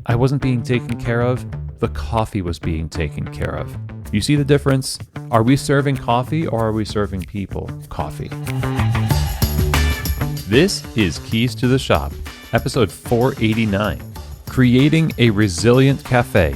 I wasn't being taken care of. The coffee was being taken care of. You see the difference? Are we serving coffee or are we serving people coffee? This is Keys to the Shop, episode 489, Creating a Resilient Cafe.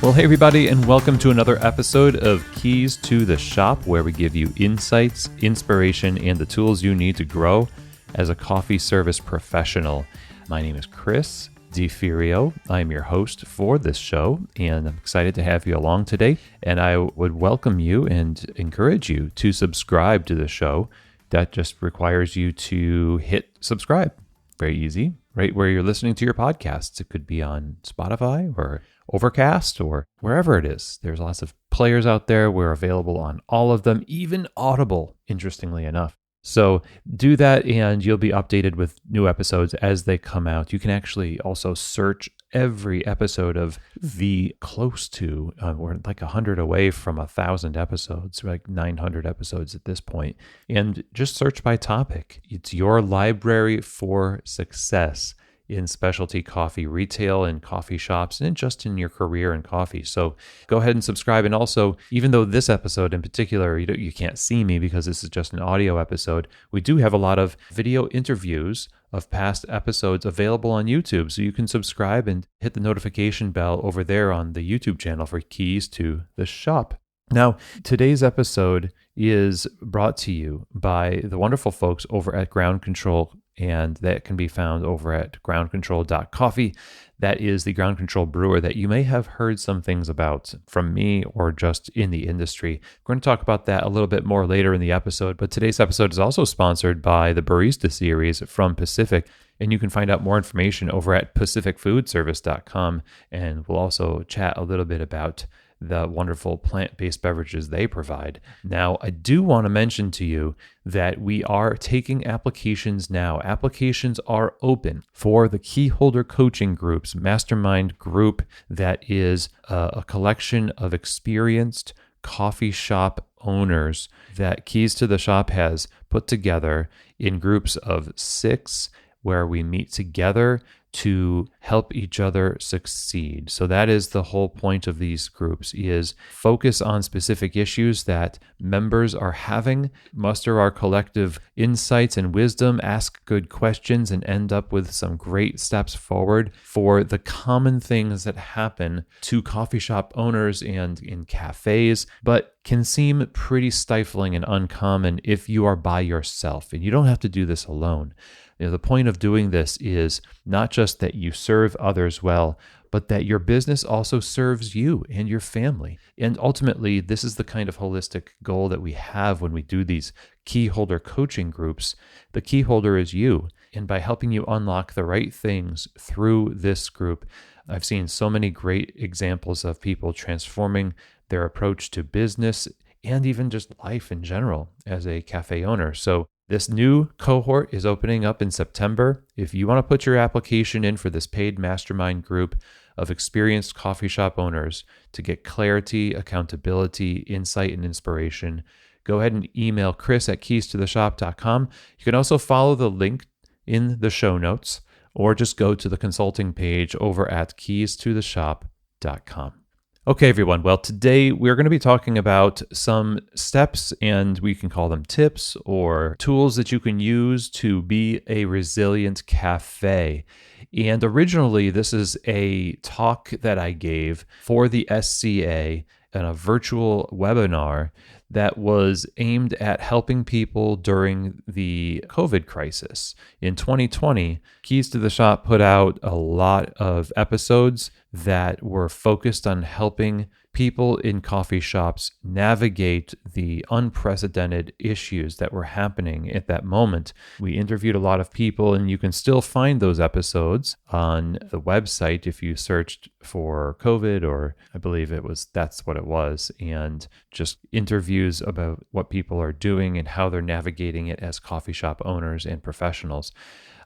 Well, hey everybody, and welcome to another episode of Keys to the Shop, where we give you insights, inspiration, and the tools you need to grow as a coffee service professional. My name is Chris DeFirio. I am your host for this show, and I'm excited to have you along today. And I would welcome you and encourage you to subscribe to the show. That just requires you to hit subscribe. Very easy, right where you're listening to your podcasts. It could be on Spotify or Overcast or wherever it is. There's lots of players out there. We're available on all of them, even Audible, interestingly enough. So do that and you'll be updated with new episodes as they come out. You can actually also search every episode of the close to, we're like 100 away from 1,000 episodes, like 900 episodes at this point. And just search by topic. It's your library for success in specialty coffee retail and coffee shops and just in your career in coffee. So go ahead and subscribe. And also, even though this episode in particular, you can't see me because this is just an audio episode, we do have a lot of video interviews of past episodes available on YouTube. So you can subscribe and hit the notification bell over there on the YouTube channel for Keys to the Shop. Now, today's episode is brought to you by the wonderful folks over at Ground Control, and that can be found over at groundcontrol.coffee. That is the Ground Control brewer that you may have heard some things about from me or just in the industry. We're going to talk about that a little bit more later in the episode, but today's episode is also sponsored by the Barista Series from Pacific, and you can find out more information over at pacificfoodservice.com, and we'll also chat a little bit about the wonderful plant-based beverages they provide. Now, I do want to mention to you that we are taking applications now. Applications are open for the Keyholder Coaching Group's mastermind group that is a collection of experienced coffee shop owners that Keys to the Shop has put together in groups of 6 where we meet together to help each other succeed. So that is the whole point of these groups, is focus on specific issues that members are having, muster our collective insights and wisdom, ask good questions, and end up with some great steps forward for the common things that happen to coffee shop owners and in cafes, but can seem pretty stifling and uncommon if you are by yourself. And you don't have to do this alone. The point of doing this is not just that you serve others well, but that your business also serves you and your family. And ultimately, this is the kind of holistic goal that we have when we do these keyholder coaching groups. The keyholder is you. And by helping you unlock the right things through this group, I've seen so many great examples of people transforming their approach to business and even just life in general as a cafe owner. So this new cohort is opening up in September. If you want to put your application in for this paid mastermind group of experienced coffee shop owners to get clarity, accountability, insight, and inspiration, go ahead and email chris@keystotheshop.com. You can also follow the link in the show notes or just go to the consulting page over at keystotheshop.com. Okay, everyone. Well, today we're going to be talking about some steps, and we can call them tips or tools that you can use to be a resilient cafe. And originally, this is a talk that I gave for the SCA in a virtual webinar that was aimed at helping people during the COVID crisis. In 2020, Keys to the Shop put out a lot of episodes that were focused on helping people in coffee shops navigate the unprecedented issues that were happening at that moment. We interviewed a lot of people, and you can still find those episodes on the website if you searched for COVID, or I believe that's what it was, and just interviews about what people are doing and how they're navigating it as coffee shop owners and professionals,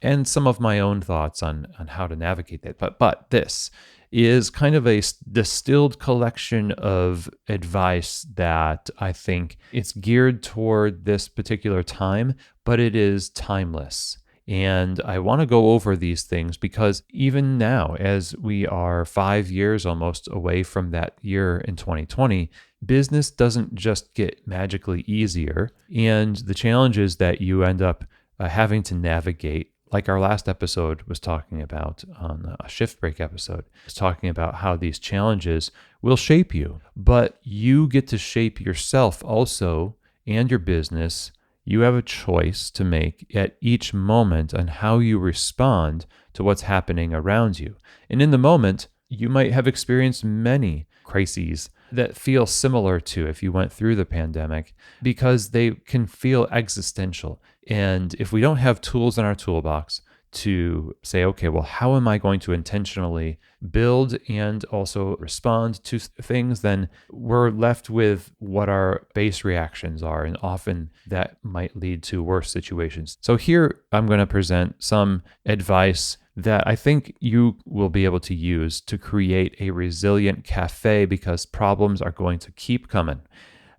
and some of my own thoughts on how to navigate that. But this is kind of a distilled collection of advice that I think it's geared toward this particular time, but it is timeless. And I want to go over these things because even now, as we are 5 years almost away from that year in 2020, business doesn't just get magically easier. And the challenges that you end up having to navigate, like our last episode was talking about on a shift break episode, was talking about how these challenges will shape you, but you get to shape yourself also and your business. You have a choice to make at each moment on how you respond to what's happening around you. And in the moment, you might have experienced many crises that feel similar to if you went through the pandemic, because they can feel existential. And if we don't have tools in our toolbox to say, okay, well, how am I going to intentionally build and also respond to things, then we're left with what our base reactions are. And often that might lead to worse situations. So here I'm going to present some advice that I think you will be able to use to create a resilient cafe, because problems are going to keep coming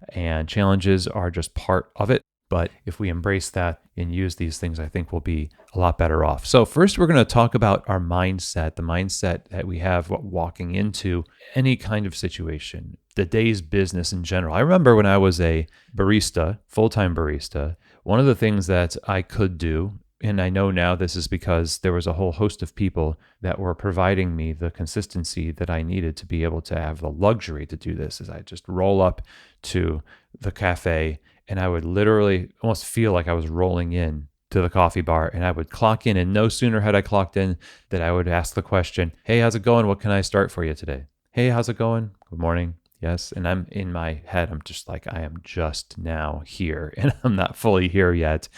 and challenges are just part of it. But if we embrace that and use these things, I think we'll be a lot better off. So first, we're going to talk about our mindset, the mindset that we have walking into any kind of situation, the day's business in general. I remember when I was a barista, full-time barista, one of the things that I could do, and I know now this is because there was a whole host of people that were providing me the consistency that I needed to be able to have the luxury to do this, is I just roll up to the cafe and I would literally almost feel like I was rolling in to the coffee bar, and I would clock in, and no sooner had I clocked in that I would ask the question, hey, how's it going? What can I start for you today? Hey, how's it going? Good morning. Yes. And I'm in my head, I'm just like, I am just now here and I'm not fully here yet.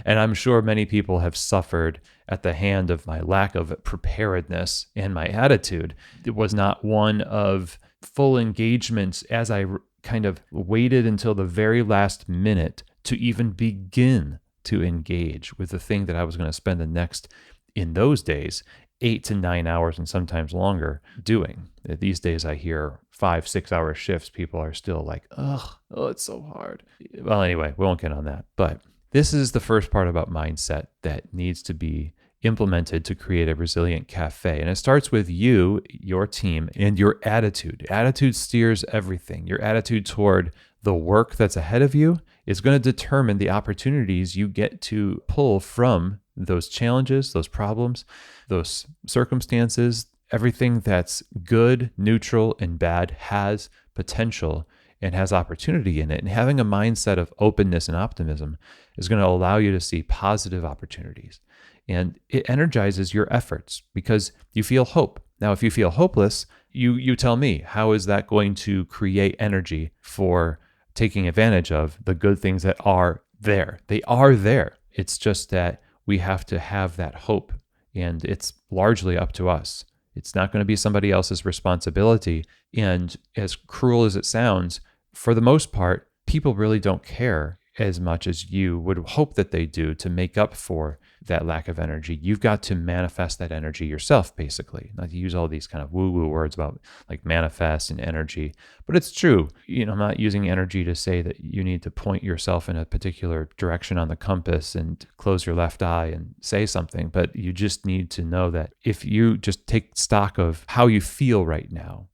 And I'm sure many people have suffered at the hand of my lack of preparedness and my attitude. It was not one of full engagement as I kind of waited until the very last minute to even begin to engage with the thing that I was going to spend the next, in those days, 8 to 9 hours and sometimes longer doing. These days I hear 5-6 hour shifts. People are still like, oh, it's so hard. Well, anyway, we won't get on that. But this is the first part about mindset that needs to be implemented to create a resilient cafe. And it starts with you, your team, and your attitude. Attitude steers everything. Your attitude toward the work that's ahead of you is going to determine the opportunities you get to pull from those challenges, those problems, those circumstances. Everything that's good, neutral, and bad has potential and has opportunity in it. And having a mindset of openness and optimism is going to allow you to see positive opportunities. And it energizes your efforts because you feel hope. Now, if you feel hopeless, you tell me, how is that going to create energy for taking advantage of the good things that are there? They are there. It's just that we have to have that hope, and it's largely up to us. It's not going to be somebody else's responsibility. And as cruel as it sounds, for the most part, people really don't care as much as you would hope that they do to make up for that lack of energy. You've got to manifest that energy yourself, basically. Not to use all these kind of woo-woo words about like manifest and energy, but it's true. I'm not using energy to say that you need to point yourself in a particular direction on the compass and close your left eye and say something, but you just need to know that if you just take stock of how you feel right now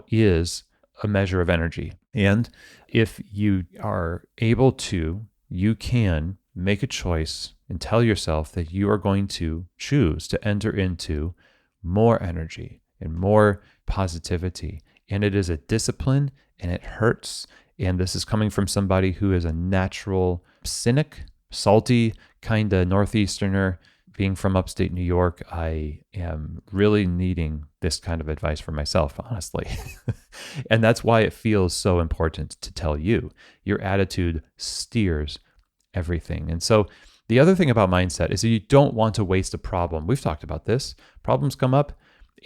is a measure of energy. And if you are able to, you can make a choice and tell yourself that you are going to choose to enter into more energy and more positivity. And it is a discipline, and it hurts. And this is coming from somebody who is a natural cynic, salty kind of Northeasterner. Being from upstate New York, I am really needing this kind of advice for myself, honestly. And that's why it feels so important to tell you. Your attitude steers everything. And so the other thing about mindset is that you don't want to waste a problem. We've talked about this. Problems come up,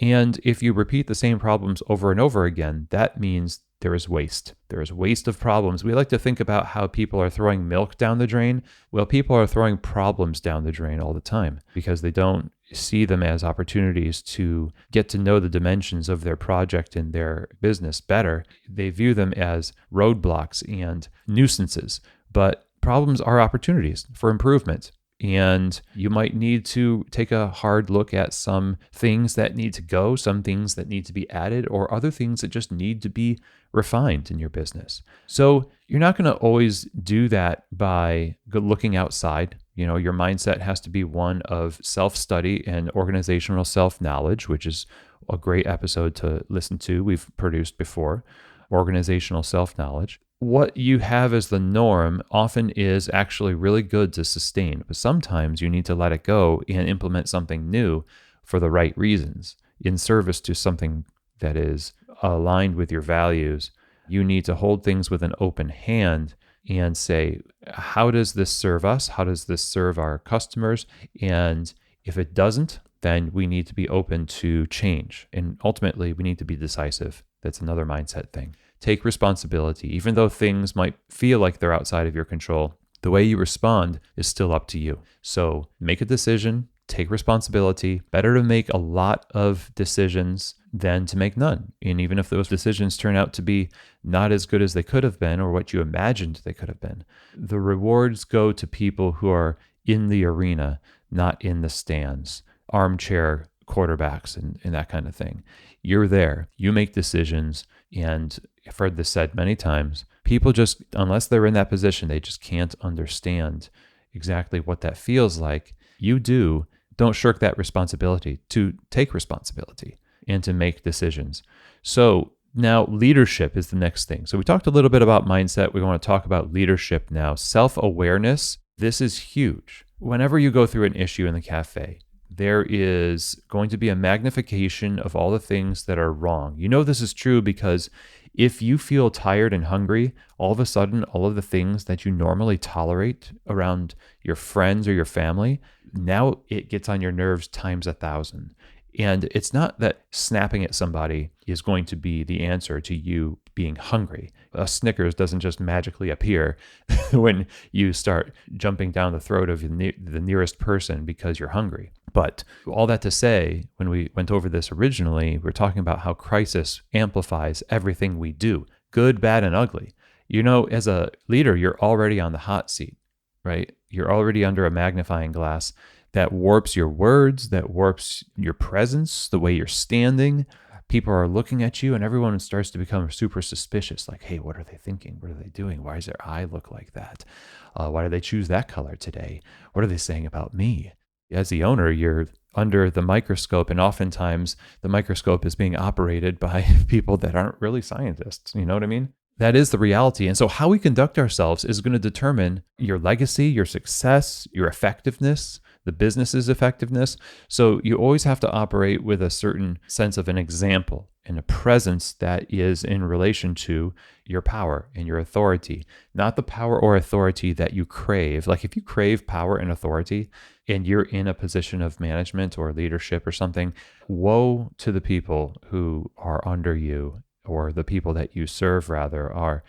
and if you repeat the same problems over and over again, that means there is waste. There is waste of problems. We like to think about how people are throwing milk down the drain. Well, people are throwing problems down the drain all the time because they don't see them as opportunities to get to know the dimensions of their project and their business better. They view them as roadblocks and nuisances, but problems are opportunities for improvement. And you might need to take a hard look at some things that need to go, some things that need to be added, or other things that just need to be refined in your business. So you're not going to always do that by looking outside. Your mindset has to be one of self-study and organizational self-knowledge, which is a great episode to listen to. We've produced before, organizational self-knowledge. What you have as the norm often is actually really good to sustain, but sometimes you need to let it go and implement something new for the right reasons in service to something that is aligned with your values. You need to hold things with an open hand and say, how does this serve us? How does this serve our customers? And if it doesn't, then we need to be open to change. And ultimately, we need to be decisive. That's another mindset thing. Take responsibility. Even though things might feel like they're outside of your control, the way you respond is still up to you. So make a decision, take responsibility. Better to make a lot of decisions than to make none. And even if those decisions turn out to be not as good as they could have been or what you imagined they could have been, the rewards go to people who are in the arena, not in the stands, armchair quarterbacks and that kind of thing. You're there, you make decisions, and I've heard this said many times, people just, unless they're in that position, they just can't understand exactly what that feels like. You do. Don't shirk that responsibility to take responsibility and to make decisions. So now leadership is the next thing. So we talked a little bit about mindset. We want to talk about leadership now. Self-awareness. This is huge. Whenever you go through an issue in the cafe, there is going to be a magnification of all the things that are wrong. This is true because if you feel tired and hungry, all of a sudden, all of the things that you normally tolerate around your friends or your family, now it gets on your nerves times 1,000. And it's not that snapping at somebody is going to be the answer to you being hungry. A Snickers doesn't just magically appear when you start jumping down the throat of the nearest person because you're hungry. But all that to say, when we went over this originally, we're talking about how crisis amplifies everything we do, good, bad, and ugly. As a leader, you're already on the hot seat, right? You're already under a magnifying glass that warps your words, that warps your presence, the way you're standing. People are looking at you and everyone starts to become super suspicious. Like, hey, what are they thinking? What are they doing? Why does their eye look like that? Why did they choose that color today? What are they saying about me? As the owner, you're under the microscope, and oftentimes the microscope is being operated by people that aren't really scientists. You know what I mean? That is the reality. And so how we conduct ourselves is going to determine your legacy, your success, your effectiveness, the business's effectiveness. So you always have to operate with a certain sense of an example and a presence that is in relation to your power and your authority, not the power or authority that you crave. Like if you crave power and authority and you're in a position of management or leadership or something, woe to the people who are under you, or the people that you serve rather are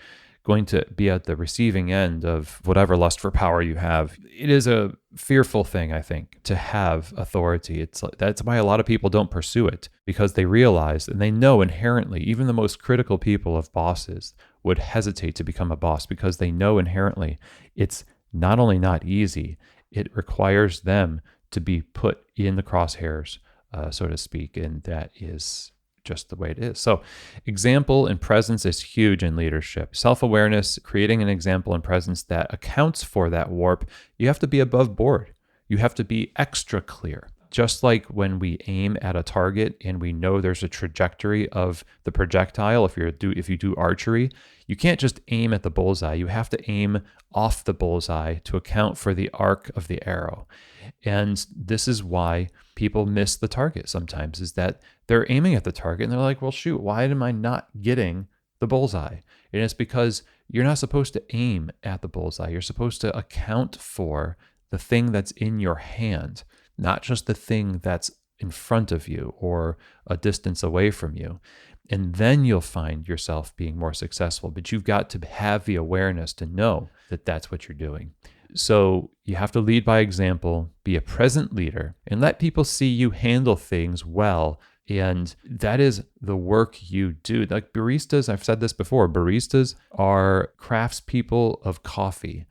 going to be at the receiving end of whatever lust for power you have. It is a fearful thing, I think, to have authority. That's why a lot of people don't pursue it, because they realize and they know inherently, even the most critical people of bosses would hesitate to become a boss because they know inherently it's not only not easy, it requires them to be put in the crosshairs, so to speak, and that is just the way it is. So example and presence is huge in leadership. Self-awareness, creating an example and presence that accounts for that warp. You have to be above board. You have to be extra clear. Just like when we aim at a target and we know there's a trajectory of the projectile, if you do archery, you can't just aim at the bullseye. You have to aim off the bullseye to account for the arc of the arrow. And this is why people miss the target sometimes, is that they're aiming at the target and they're like, well, shoot, why am I not getting the bullseye? And it's because you're not supposed to aim at the bullseye. You're supposed to account for the thing that's in your hand, not just the thing that's in front of you or a distance away from you. And then you'll find yourself being more successful. But you've got to have the awareness to know that that's what you're doing. So you have to lead by example, be a present leader, and let people see you handle things well. And that is the work you do. Like baristas, I've said this before, baristas are craftspeople of coffee,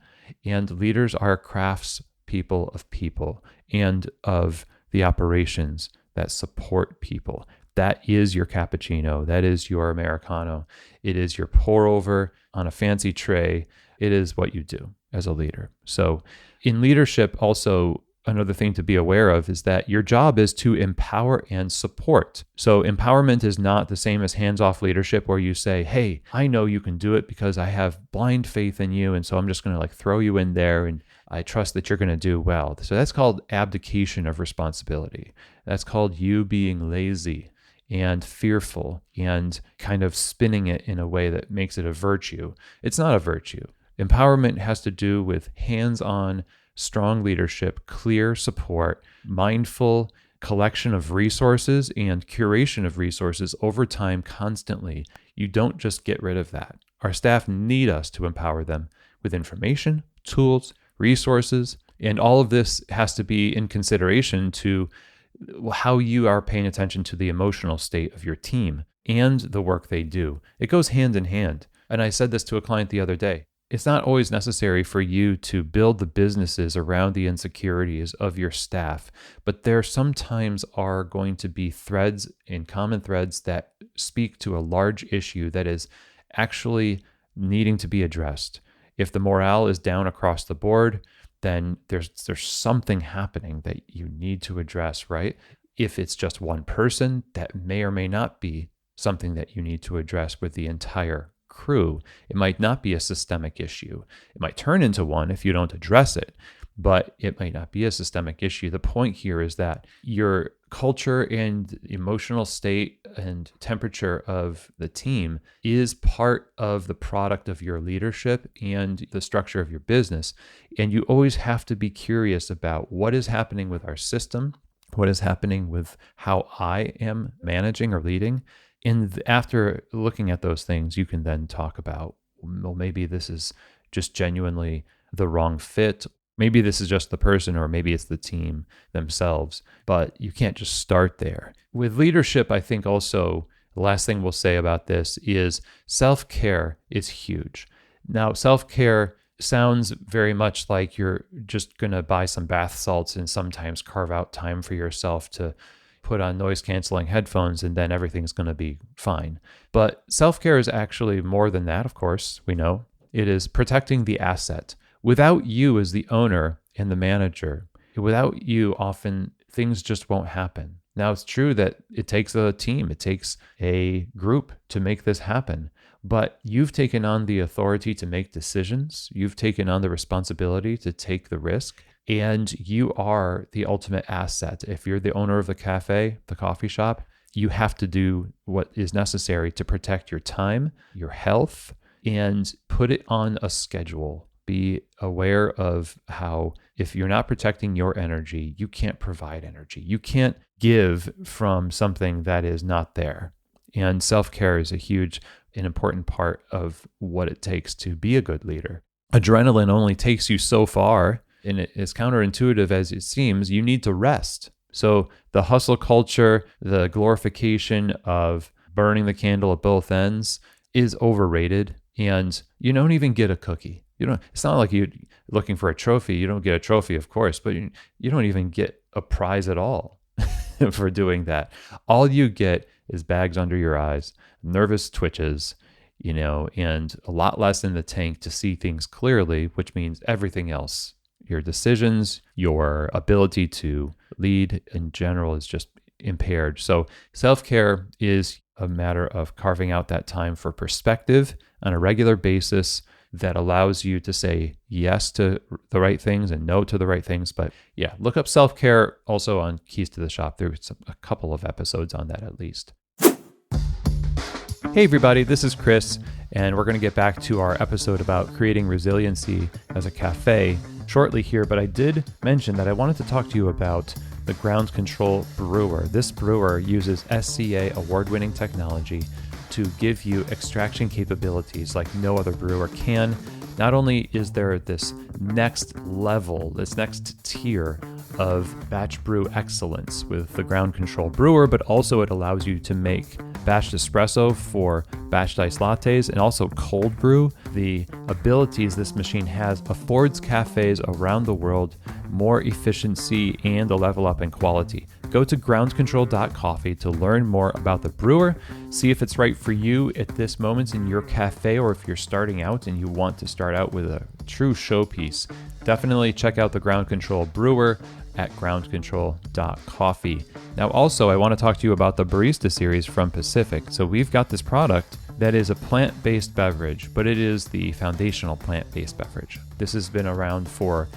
and leaders are craftspeople people of people and of the operations that support people. That is your cappuccino. That is your Americano. It is your pour over on a fancy tray. It is what you do as a leader. So in leadership, also, another thing to be aware of is that your job is to empower and support. So empowerment is not the same as hands-off leadership where you say, hey, I know you can do it because I have blind faith in you. And so I'm just going to throw you in there and I trust that you're going to do well. So that's called abdication of responsibility. That's called you being lazy and fearful and kind of spinning it in a way that makes it a virtue. It's not a virtue. Empowerment has to do with hands-on, strong leadership, clear support, mindful collection of resources and curation of resources over time constantly. You don't just get rid of that. Our staff need us to empower them with information, tools, resources, and all of this has to be in consideration to how you are paying attention to the emotional state of your team and the work they do. It goes hand in hand. And I said this to a client the other day. It's not always necessary for you to build the businesses around the insecurities of your staff, but there sometimes are going to be threads and common threads that speak to a large issue that is actually needing to be addressed. If the morale is down across the board, then there's something happening that you need to address, right? If it's just one person, that may or may not be something that you need to address with the entire crew. It might not be a systemic issue. It might turn into one if you don't address it, but it might not be a systemic issue. The point here is that your culture and emotional state and temperature of the team is part of the product of your leadership and the structure of your business. And you always have to be curious about what is happening with our system, what is happening with how I am managing or leading. And after looking at those things, you can then talk about, well, maybe this is just genuinely the wrong fit. Maybe this is just the person, or maybe it's the team themselves, but you can't just start there. With leadership, I think also the last thing we'll say about this is self-care is huge. Now, self-care sounds very much like you're just going to buy some bath salts and sometimes carve out time for yourself to put on noise-canceling headphones and then everything's going to be fine. But self-care is actually more than that, of course, we know. It is protecting the asset. Without you as the owner and the manager, without you, often things just won't happen. Now, it's true that it takes a team, it takes a group to make this happen, but you've taken on the authority to make decisions. You've taken on the responsibility to take the risk, and you are the ultimate asset. If you're the owner of the cafe, the coffee shop, you have to do what is necessary to protect your time, your health, and put it on a schedule. Be aware of how if you're not protecting your energy, you can't provide energy. You can't give from something that is not there. And self-care is a huge and important part of what it takes to be a good leader. Adrenaline only takes you so far, and it is counterintuitive as it seems. You need to rest. So the hustle culture, the glorification of burning the candle at both ends is overrated, and you don't even get a cookie. It's not like you're looking for a trophy. You don't get a trophy, of course, but you don't even get a prize at all for doing that. All you get is bags under your eyes, nervous twitches, and a lot less in the tank to see things clearly, which means everything else, your decisions, your ability to lead in general is just impaired. So self-care is a matter of carving out that time for perspective on a regular basis that allows you to say yes to the right things and no to the right things. But yeah, look up self-care also on Keys to the Shop. There's a couple of episodes on that at least. Hey everybody, this is Chris, and we're going to get back to our episode about creating resiliency as a cafe shortly here, but I did mention that I wanted to talk to you about the Ground Control Brewer. This brewer uses SCA award-winning technology to give you extraction capabilities like no other brewer can. Not only is there this next level, this next tier of batch brew excellence with the Ground Control Brewer, but also it allows you to make batched espresso for batched iced lattes and also cold brew. The abilities this machine has affords cafes around the world more efficiency, and a level up in quality. Go to groundcontrol.coffee to learn more about the brewer, see if it's right for you at this moment in your cafe, or if you're starting out and you want to start out with a true showpiece. Definitely check out the Ground Control brewer at groundcontrol.coffee. Now also, I want to talk to you about the Barista series from Pacific. So we've got this product that is a plant-based beverage, but it is the foundational plant-based beverage. This has been around for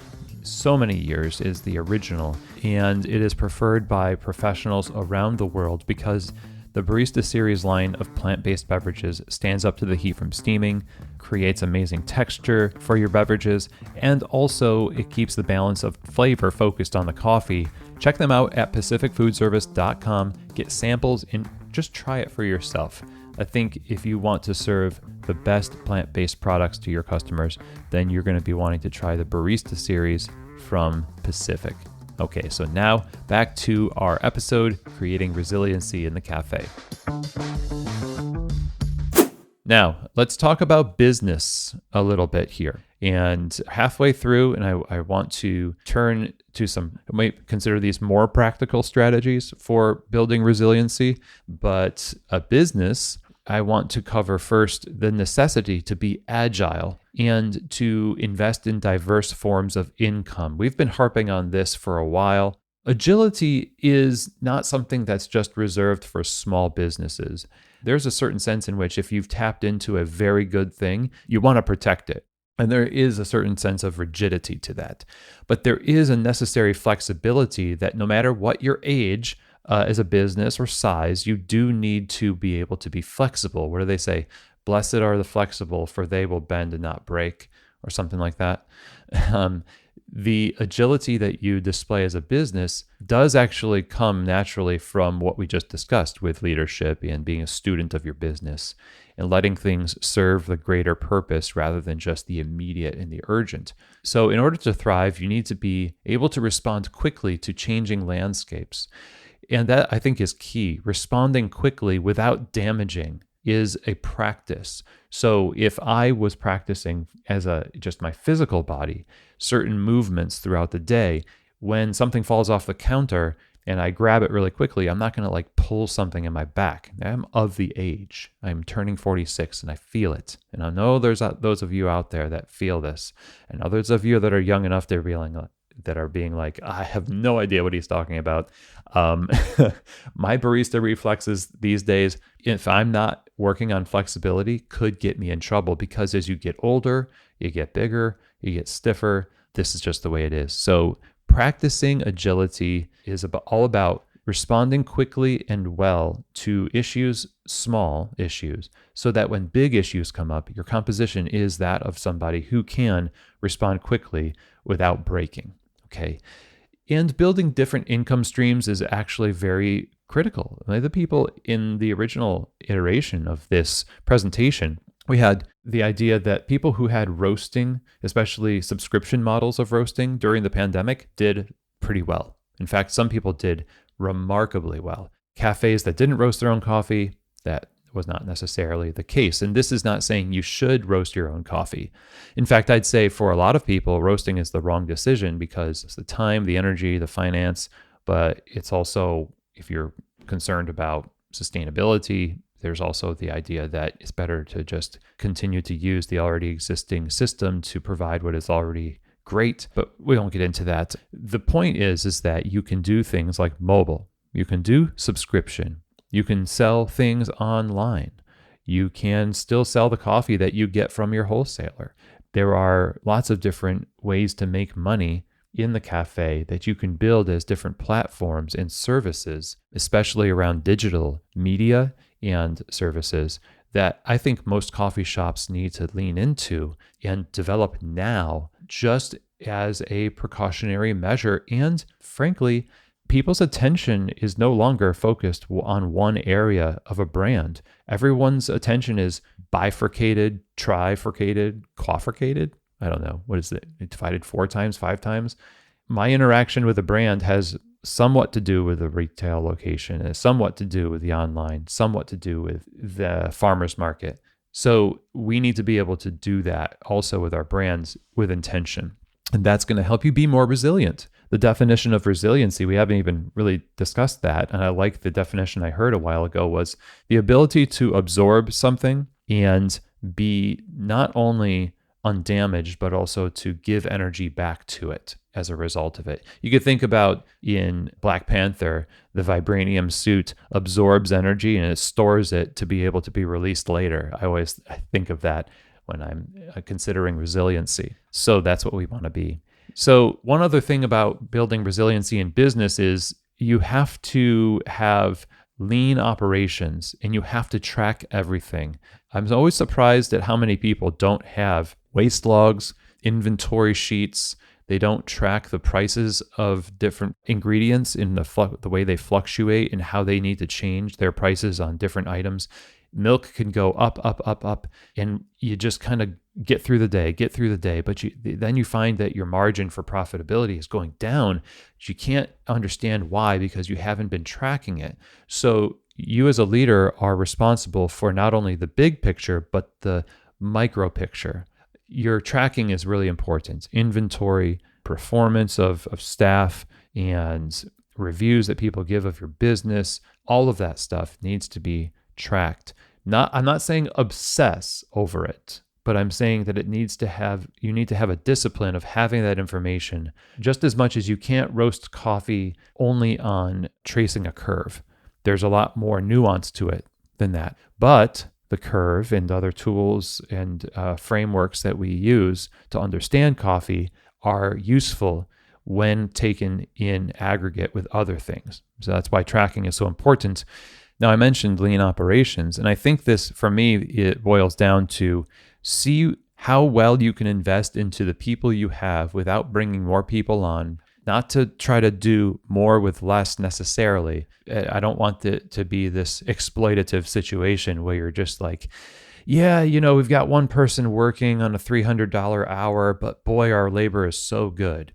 so many years, is the original, and it is preferred by professionals around the world because the Barista series line of plant-based beverages stands up to the heat from steaming, creates amazing texture for your beverages, and also it keeps the balance of flavor focused on the coffee. Check them out at pacificfoodservice.com, get samples, and just try it for yourself. I think if you want to serve the best plant-based products to your customers, then you're going to be wanting to try the Barista series from Pacific. Okay, so now back to our episode, Creating Resiliency in the Cafe. Now, let's talk about business a little bit here. And halfway through, and I want to turn to some, I might consider these more practical strategies for building resiliency, but a business, I want to cover first the necessity to be agile and to invest in diverse forms of income. We've been harping on this for a while. Agility is not something that's just reserved for small businesses. There's a certain sense in which if you've tapped into a very good thing, you want to protect it. And there is a certain sense of rigidity to that. But there is a necessary flexibility that no matter what your age as a business or size, you do need to be able to be flexible. What do they say? Blessed are the flexible, for they will bend and not break, or something like that. The agility that you display as a business does actually come naturally from what we just discussed with leadership and being a student of your business and letting things serve the greater purpose rather than just the immediate and the urgent. So in order to thrive, you need to be able to respond quickly to changing landscapes. And that, I think, is key. Responding quickly without damaging is a practice. So if I was practicing as just my physical body, certain movements throughout the day, when something falls off the counter and I grab it really quickly, I'm not going to pull something in my back. I'm of the age. I'm turning 46 and I feel it. And I know there's those of you out there that feel this, and others of you that are young enough to that are being like, I have no idea what he's talking about. My barista reflexes these days, if I'm not working on flexibility, could get me in trouble because as you get older, you get bigger, you get stiffer. This is just the way it is. So practicing agility is all about responding quickly and well to issues, small issues, so that when big issues come up, your composition is that of somebody who can respond quickly without breaking. Okay. And building different income streams is actually very critical. The people in the original iteration of this presentation, we had the idea that people who had roasting, especially subscription models of roasting during the pandemic, did pretty well. In fact, some people did remarkably well. Cafes that didn't roast their own coffee, that was not necessarily the case. And this is not saying you should roast your own coffee. In fact, I'd say for a lot of people, roasting is the wrong decision because it's the time, the energy, the finance, but it's also, if you're concerned about sustainability, there's also the idea that it's better to just continue to use the already existing system to provide what is already great, but we won't get into that. The point is that you can do things like mobile, you can do subscription, you can sell things online. You can still sell the coffee that you get from your wholesaler. There are lots of different ways to make money in the cafe that you can build as different platforms and services, especially around digital media and services that I think most coffee shops need to lean into and develop now just as a precautionary measure. And frankly, people's attention is no longer focused on one area of a brand. Everyone's attention is bifurcated, trifurcated, quafurcated. I don't know. What is it? Divided 4 times, 5 times? My interaction with a brand has somewhat to do with the retail location, and somewhat to do with the online, somewhat to do with the farmer's market. So we need to be able to do that also with our brands with intention. And that's going to help you be more resilient. The definition of resiliency, we haven't even really discussed that. And I like the definition I heard a while ago was the ability to absorb something and be not only undamaged, but also to give energy back to it as a result of it. You could think about in Black Panther, the vibranium suit absorbs energy and it stores it to be able to be released later. I think of that when I'm considering resiliency. So that's what we want to be. So one other thing about building resiliency in business is you have to have lean operations and you have to track everything. I'm always surprised at how many people don't have waste logs, inventory sheets. They don't track the prices of different ingredients in the way they fluctuate and how they need to change their prices on different items. Milk can go up, up, up, up, and you just kind of get through the day. But then you find that your margin for profitability is going down. But you can't understand why because you haven't been tracking it. So you as a leader are responsible for not only the big picture, but the micro picture. Your tracking is really important. Inventory, performance of staff, and reviews that people give of your business, all of that stuff needs to be tracked. I'm not saying obsess over it, but I'm saying that you need to have a discipline of having that information just as much as you can't roast coffee only on tracing a curve. There's a lot more nuance to it than that. But the curve and other tools and frameworks that we use to understand coffee are useful when taken in aggregate with other things. So that's why tracking is so important. Now, I mentioned lean operations, and I think this, for me, it boils down to see how well you can invest into the people you have without bringing more people on, not to try to do more with less necessarily. I don't want it to be this exploitative situation where you're just like, yeah, we've got one person working on a $300 hour, but boy, our labor is so good.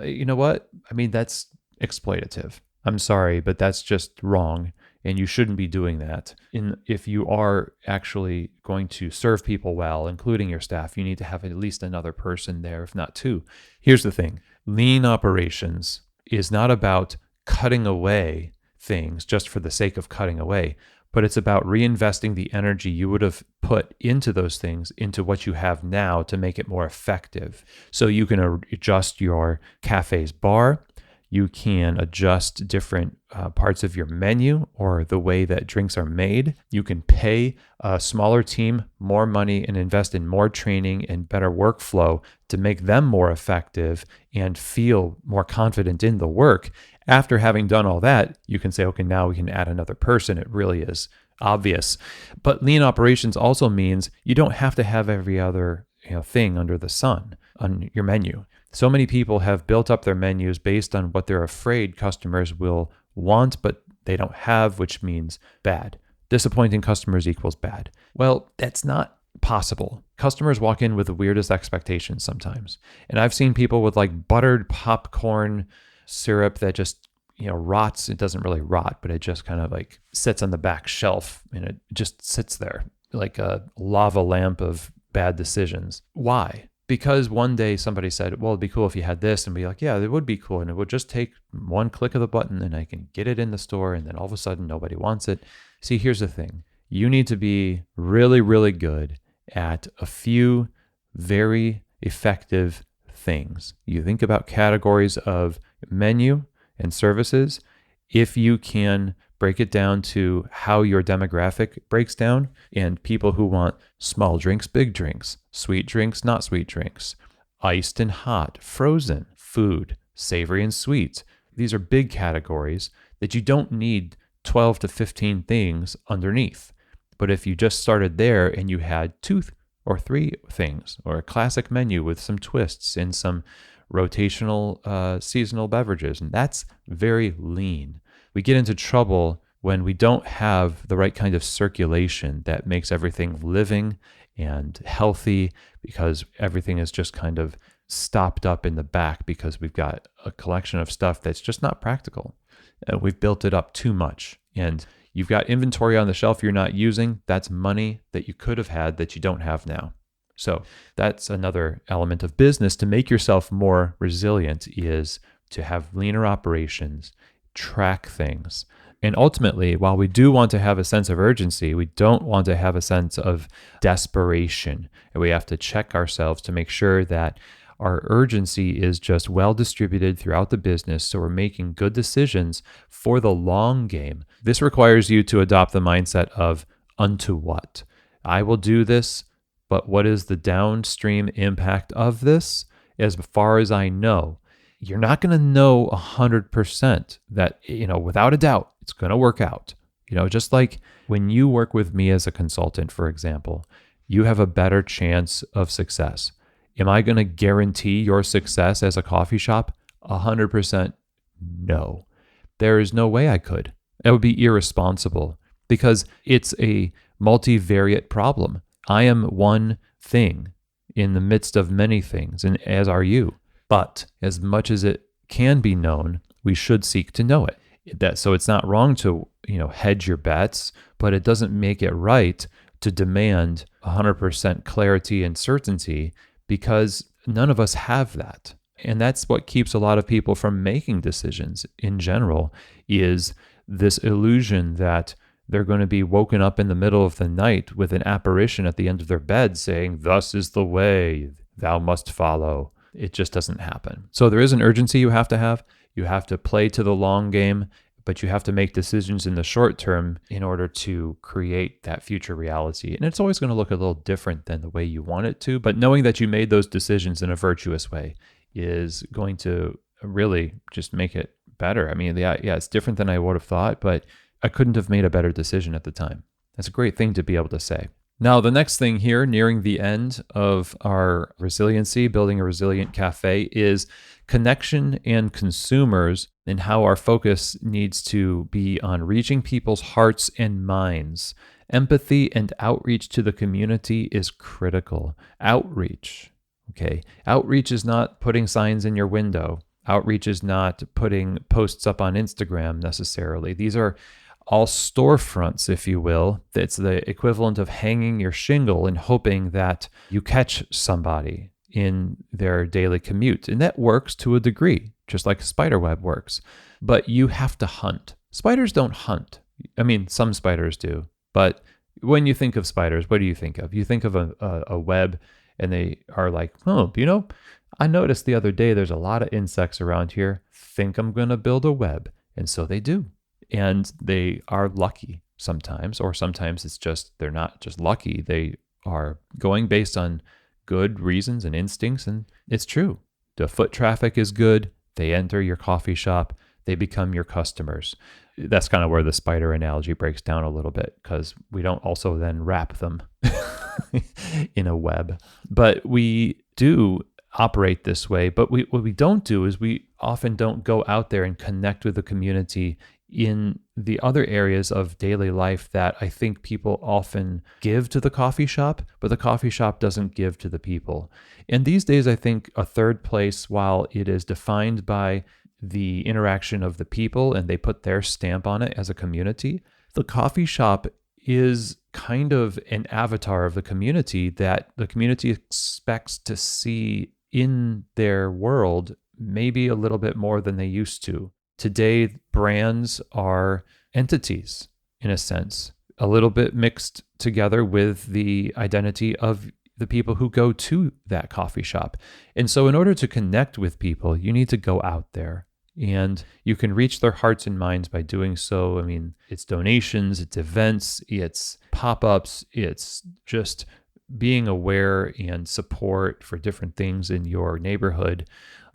You know what? I mean, that's exploitative. I'm sorry, but that's just wrong. And you shouldn't be doing that. If you are actually going to serve people well, including your staff, you need to have at least another person there, if not two. Here's the thing. Lean operations is not about cutting away things just for the sake of cutting away, but it's about reinvesting the energy you would have put into those things into what you have now to make it more effective. So you can adjust your cafe's bar. You can adjust different parts of your menu or the way that drinks are made. You can pay a smaller team more money and invest in more training and better workflow to make them more effective and feel more confident in the work. After having done all that, you can say, okay, now we can add another person. It really is obvious. But lean operations also means you don't have to have every other thing under the sun on your menu. So many people have built up their menus based on what they're afraid customers will want, but they don't have, which means bad. Disappointing customers equals bad. Well, that's not possible. Customers walk in with the weirdest expectations sometimes. And I've seen people with like buttered popcorn syrup that just, rots. It doesn't really rot, but it just kind of like sits on the back shelf and it just sits there like a lava lamp of bad decisions. Why? Because one day somebody said, well, it'd be cool if you had this, and be like, yeah, it would be cool. And it would just take one click of the button and I can get it in the store. And then all of a sudden nobody wants it. See, here's the thing. You need to be really, really good at a few very effective things. You think about categories of menu and services. If you can break it down to how your demographic breaks down and people who want small drinks, big drinks, sweet drinks, not sweet drinks, iced and hot, frozen, food, savory and sweet. These are big categories that you don't need 12 to 15 things underneath. But if you just started there and you had 2 or 3 things or a classic menu with some twists and some rotational seasonal beverages, and that's very lean. We get into trouble when we don't have the right kind of circulation that makes everything living and healthy, because everything is just kind of stopped up in the back because we've got a collection of stuff that's just not practical. We've built it up too much. And you've got inventory on the shelf you're not using. That's money that you could have had that you don't have now. So that's another element of business to make yourself more resilient, is to have leaner operations, track things. And ultimately, while we do want to have a sense of urgency, we don't want to have a sense of desperation. And we have to check ourselves to make sure that our urgency is just well distributed throughout the business, so we're making good decisions for the long game. This requires you to adopt the mindset of unto what? I will do this, but what is the downstream impact of this? As far as I know, you're not going to know 100% that, without a doubt, it's going to work out. Just like when you work with me as a consultant, for example, you have a better chance of success. Am I going to guarantee your success as a coffee shop? 100% no. There is no way I could. That would be irresponsible because it's a multivariate problem. I am one thing in the midst of many things, and as are you. But as much as it can be known, we should seek to know it. So it's not wrong to, hedge your bets, but it doesn't make it right to demand 100% clarity and certainty, because none of us have that. And that's what keeps a lot of people from making decisions in general, is this illusion that they're going to be woken up in the middle of the night with an apparition at the end of their bed saying, "Thus is the way, thou must follow." It just doesn't happen. So there is an urgency you have to have. You have to play to the long game, but you have to make decisions in the short term in order to create that future reality. And it's always going to look a little different than the way you want it to, but knowing that you made those decisions in a virtuous way is going to really just make it better. I mean, yeah, it's different than I would have thought, but I couldn't have made a better decision at the time. That's a great thing to be able to say. Now, the next thing here, nearing the end of our resiliency, building a resilient cafe, is connection and consumers, and how our focus needs to be on reaching people's hearts and minds. Empathy and outreach to the community is critical. Outreach, okay? Outreach is not putting signs in your window. Outreach is not putting posts up on Instagram necessarily. These are all storefronts, if you will. It's the equivalent of hanging your shingle and hoping that you catch somebody in their daily commute. And that works to a degree, just like a spider web works. But you have to hunt. Spiders don't hunt. I mean, some spiders do. But when you think of spiders, what do you think of? You think of a web, and they are like, I noticed the other day there's a lot of insects around here. Think I'm going to build a web. And so they do. And they are lucky sometimes, or sometimes it's just, they're not just lucky. They are going based on good reasons and instincts. And it's true. The foot traffic is good. They enter your coffee shop. They become your customers. That's kind of where the spider analogy breaks down a little bit, because we don't also then wrap them in a web. But we do operate this way. But what we don't do is we often don't go out there and connect with the community in the other areas of daily life that I think people often give to the coffee shop, but the coffee shop doesn't give to the people. And these days, I think a third place, while it is defined by the interaction of the people and they put their stamp on it as a community, the coffee shop is kind of an avatar of the community that the community expects to see in their world, maybe a little bit more than they used to. Today, brands are entities, in a sense, a little bit mixed together with the identity of the people who go to that coffee shop. And so in order to connect with people, you need to go out there. And you can reach their hearts and minds by doing so. I mean, it's donations, it's events, it's pop-ups, it's just being aware and support for different things in your neighborhood.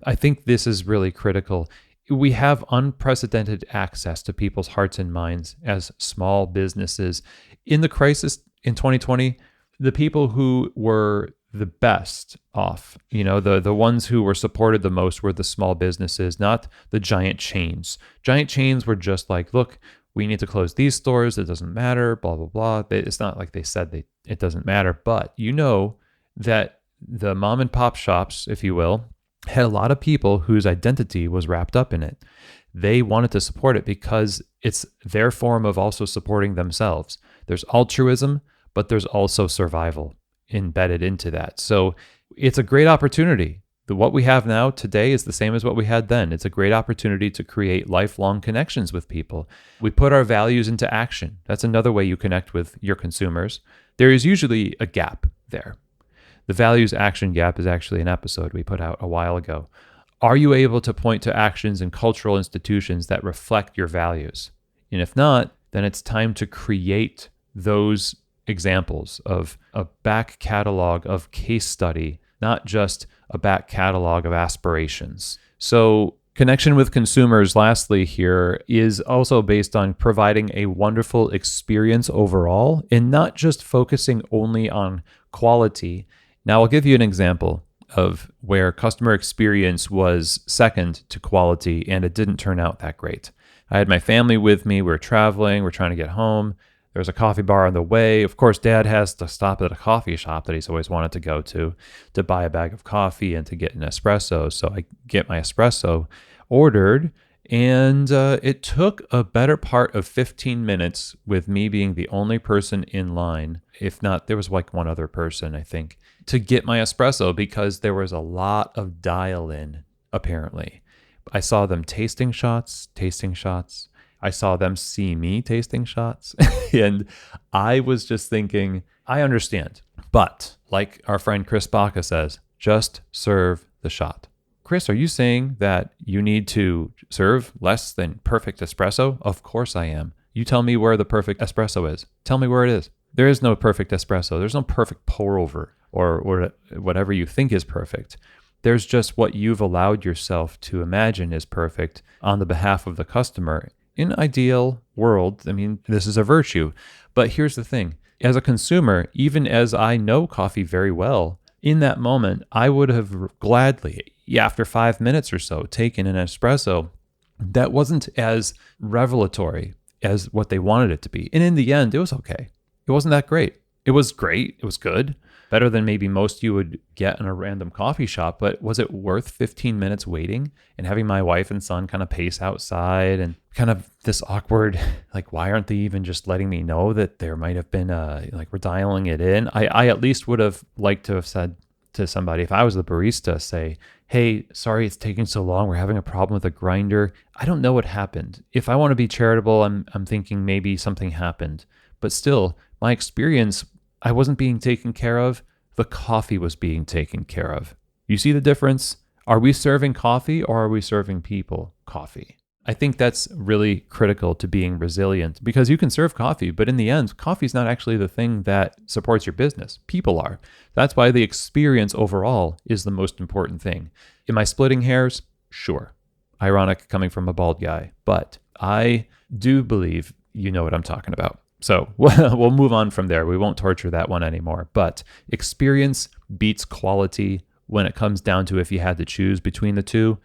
I think this is really critical. We have unprecedented access to people's hearts and minds as small businesses. In the crisis in 2020, the people who were the best off, the ones who were supported the most were the small businesses, not the giant chains. Giant chains were just like, look, we need to close these stores. It doesn't matter, blah, blah, blah. It's not like they said it doesn't matter, but that the mom and pop shops, if you will, had a lot of people whose identity was wrapped up in it. They wanted to support it because it's their form of also supporting themselves. There's altruism, but there's also survival. embedded into that. So it's a great opportunity. What we have now today is the same as what we had then. It's a great opportunity to create lifelong connections with people. We put our values into action. That's another way you connect with your consumers. There is usually a gap there. The values action gap is actually an episode we put out a while ago. Are you able to point to actions and cultural institutions that reflect your values? And if not, then it's time to create those examples of a back catalog of case study, not just a back catalog of aspirations. So connection with consumers, lastly here, is also based on providing a wonderful experience overall and not just focusing only on quality. Now, I'll give you an example of where customer experience was second to quality and it didn't turn out that great. I had my family with me. We were traveling. We're trying to get home. There was a coffee bar on the way. Of course, Dad has to stop at a coffee shop that he's always wanted to go to buy a bag of coffee and to get an espresso. So I get my espresso ordered, and it took a better part of 15 minutes with me being the only person in line. If not, there was like one other person, I think, to get my espresso because there was a lot of dial-in, apparently. I saw them tasting shots. I saw them see me tasting shots. And I was just thinking, I understand. But like our friend Chris Baca says, just serve the shot. Chris, are you saying that you need to serve less than perfect espresso? Of course I am. You tell me where the perfect espresso is. Tell me where it is. There is no perfect espresso. There's no perfect pour over or whatever you think is perfect. There's just what you've allowed yourself to imagine is perfect on the behalf of the customer. In an ideal world, I mean, this is a virtue. But here's the thing. As a consumer, even as I know coffee very well, in that moment, I would have gladly, after 5 minutes or so, taken an espresso that wasn't as revelatory as what they wanted it to be. And in the end, it was okay. It wasn't that great. It was great. It was good. Better than maybe most you would get in a random coffee shop, but was it worth 15 minutes waiting and having my wife and son kind of pace outside and kind of this awkward, like, why aren't they even just letting me know that there might have been like we're dialing it in? I at least would have liked to have said to somebody, if I was the barista, say, hey, sorry it's taking so long. We're having a problem with the grinder. I don't know what happened. If I want to be charitable, I'm thinking maybe something happened. But still, my experience, I wasn't being taken care of. The coffee was being taken care of. You see the difference? Are we serving coffee or are we serving people coffee? I think that's really critical to being resilient because you can serve coffee, but in the end, coffee is not actually the thing that supports your business. People are. That's why the experience overall is the most important thing. Am I splitting hairs? Sure. Ironic coming from a bald guy, but I do believe you know what I'm talking about. So we'll move on from there. We won't torture that one anymore. But experience beats quality when it comes down to if you had to choose between the two.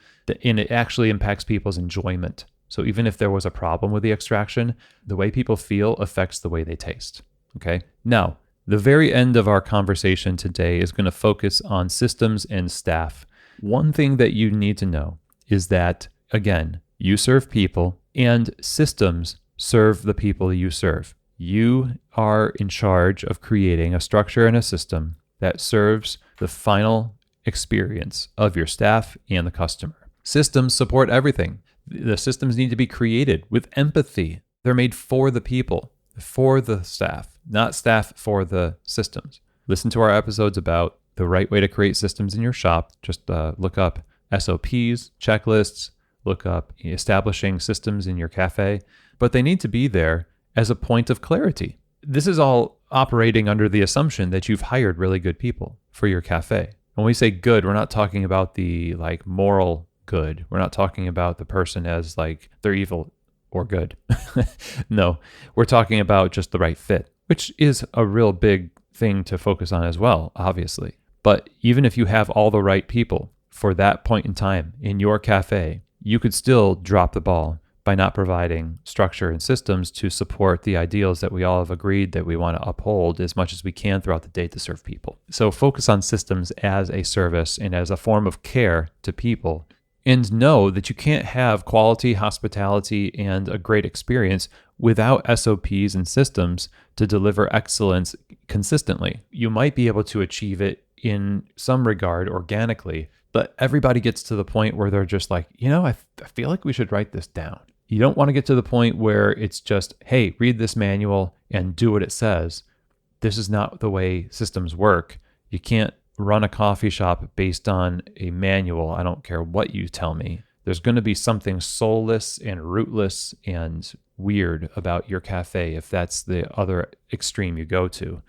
And it actually impacts people's enjoyment. So even if there was a problem with the extraction, the way people feel affects the way they taste. Okay. Now, the very end of our conversation today is going to focus on systems and staff. One thing that you need to know is that, again, you serve people and systems serve the people you serve. You are in charge of creating a structure and a system that serves the final experience of your staff and the customer. Systems support everything. The systems need to be created with empathy. They're made for the people, for the staff, not staff for the systems. Listen to our episodes about the right way to create systems in your shop. Just look up SOPs, checklists, look up establishing systems in your cafe, but they need to be there as a point of clarity. This is all operating under the assumption that you've hired really good people for your cafe. When we say good, we're not talking about the like moral good. We're not talking about the person as like they're evil or good. No, we're talking about just the right fit, which is a real big thing to focus on as well, obviously. But even if you have all the right people for that point in time in your cafe, you could still drop the ball by not providing structure and systems to support the ideals that we all have agreed that we want to uphold as much as we can throughout the day to serve people. So focus on systems as a service and as a form of care to people, and know that you can't have quality, hospitality, and a great experience without SOPs and systems to deliver excellence consistently. You might be able to achieve it in some regard organically, but everybody gets to the point where they're just like, I feel like we should write this down. You don't want to get to the point where it's just, hey, read this manual and do what it says. This is not the way systems work. You can't run a coffee shop based on a manual. I don't care what you tell me. There's going to be something soulless and rootless and weird about your cafe if that's the other extreme you go to.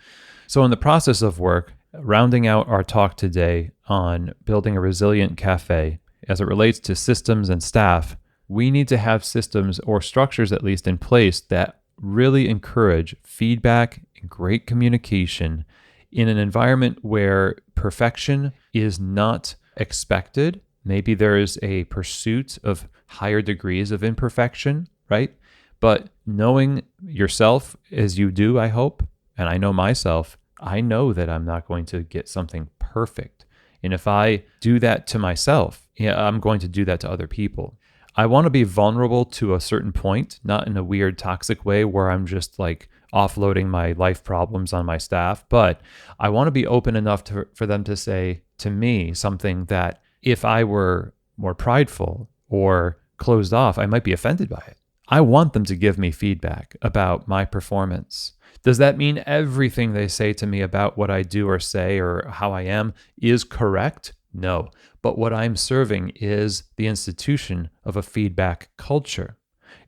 So in the process of work, rounding out our talk today on building a resilient cafe as it relates to systems and staff, we need to have systems or structures at least in place that really encourage feedback and great communication in an environment where perfection is not expected. Maybe there is a pursuit of higher degrees of imperfection, right? But knowing yourself as you do, I hope, and I know myself, I know that I'm not going to get something perfect. And if I do that to myself, I'm going to do that to other people. I want to be vulnerable to a certain point, not in a weird toxic way where I'm just like offloading my life problems on my staff, but I want to be open enough for them to say to me something that if I were more prideful or closed off, I might be offended by it. I want them to give me feedback about my performance. Does that mean everything they say to me about what I do or say or how I am is correct? No. But what I'm serving is the institution of a feedback culture.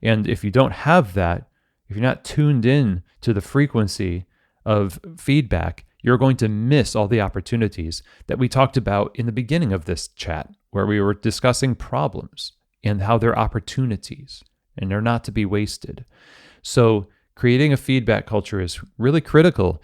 And if you don't have that, if you're not tuned in to the frequency of feedback, you're going to miss all the opportunities that we talked about in the beginning of this chat, where we were discussing problems and how they're opportunities and they're not to be wasted. So creating a feedback culture is really critical.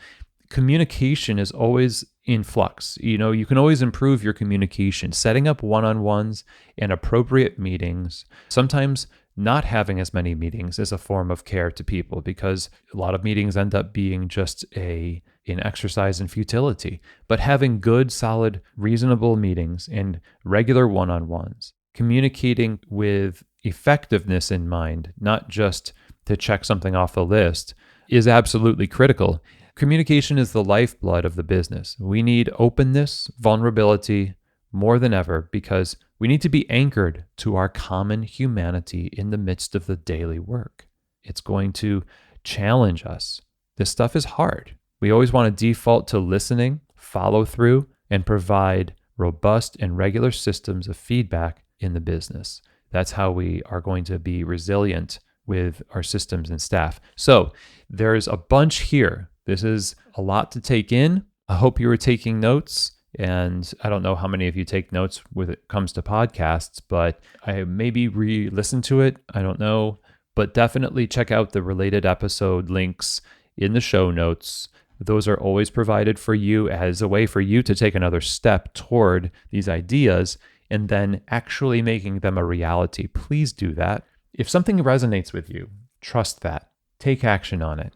Communication is always in flux. You can always improve your communication, setting up one-on-ones and appropriate meetings. Sometimes not having as many meetings is a form of care to people because a lot of meetings end up being just an exercise in futility. But having good, solid, reasonable meetings and regular one-on-ones, communicating with effectiveness in mind, not just to check something off the list, is absolutely critical. Communication is the lifeblood of the business. We need openness, vulnerability more than ever because we need to be anchored to our common humanity in the midst of the daily work. It's going to challenge us. This stuff is hard. We always want to default to listening, follow through, and provide robust and regular systems of feedback in the business. That's how we are going to be resilient with our systems and staff. So there's a bunch here. This is a lot to take in. I hope you were taking notes. And I don't know how many of you take notes when it comes to podcasts, but I maybe re-listen to it. I don't know. But definitely check out the related episode links in the show notes. Those are always provided for you as a way for you to take another step toward these ideas and then actually making them a reality. Please do that. If something resonates with you, trust that. Take action on it.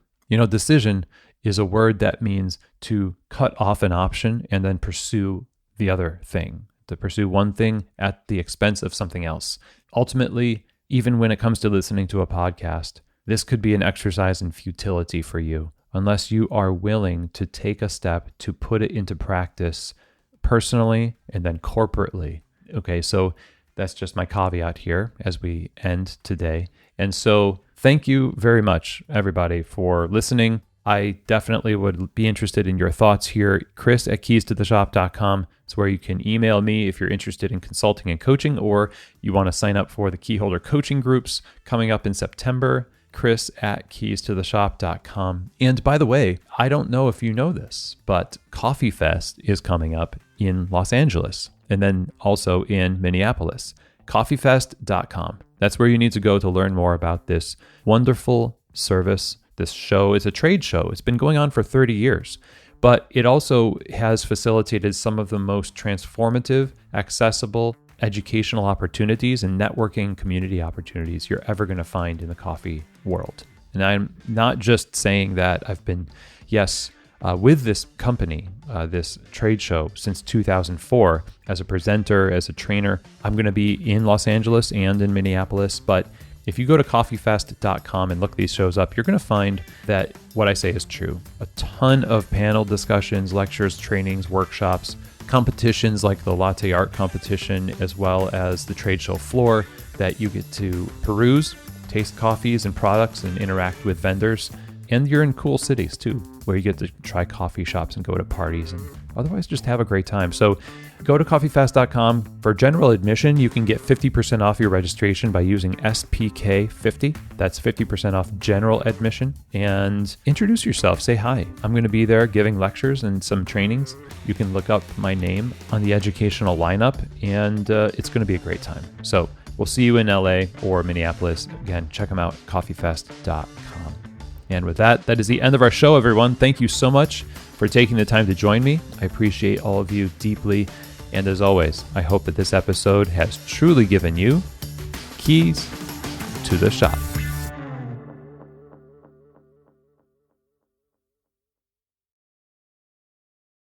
Decision is a word that means to cut off an option and then pursue the other thing, to pursue one thing at the expense of something else. Ultimately, even when it comes to listening to a podcast, this could be an exercise in futility for you unless you are willing to take a step to put it into practice personally and then corporately. Okay, so that's just my caveat here as we end today. And so thank you very much, everybody, for listening. I definitely would be interested in your thoughts here. Chris@keystotheshop.com is where you can email me if you're interested in consulting and coaching, or you want to sign up for the Keyholder coaching groups coming up in September. Chris@keystotheshop.com. And by the way, I don't know if you know this, but Coffee Fest is coming up in Los Angeles and then also in Minneapolis. Coffeefest.com. That's where you need to go to learn more about this wonderful service. This show is a trade show. It's been going on for 30 years, but it also has facilitated some of the most transformative, accessible, educational opportunities and networking community opportunities you're ever going to find in the coffee world. And I'm not just saying that. I've been, with this company, this trade show since 2004 as a presenter, as a trainer. I'm going to be in Los Angeles and in Minneapolis, but If you go to coffeefest.com and look these shows up, you're going to find that what I say is true. A ton of panel discussions, lectures, trainings, workshops, competitions like the latte art competition, as well as the trade show floor that you get to peruse, taste coffees and products, and interact with vendors. And you're in cool cities too, where you get to try coffee shops and go to parties and otherwise just have a great time. So go to coffeefest.com. For general admission, you can get 50% off your registration by using SPK50. That's 50% off general admission. And introduce yourself. Say hi. I'm going to be there giving lectures and some trainings. You can look up my name on the educational lineup, and it's going to be a great time. So we'll see you in LA or Minneapolis. Again, check them out, coffeefest.com. And with that, that is the end of our show, everyone. Thank you so much for taking the time to join me. I appreciate all of you deeply. And as always, I hope that this episode has truly given you keys to the shop.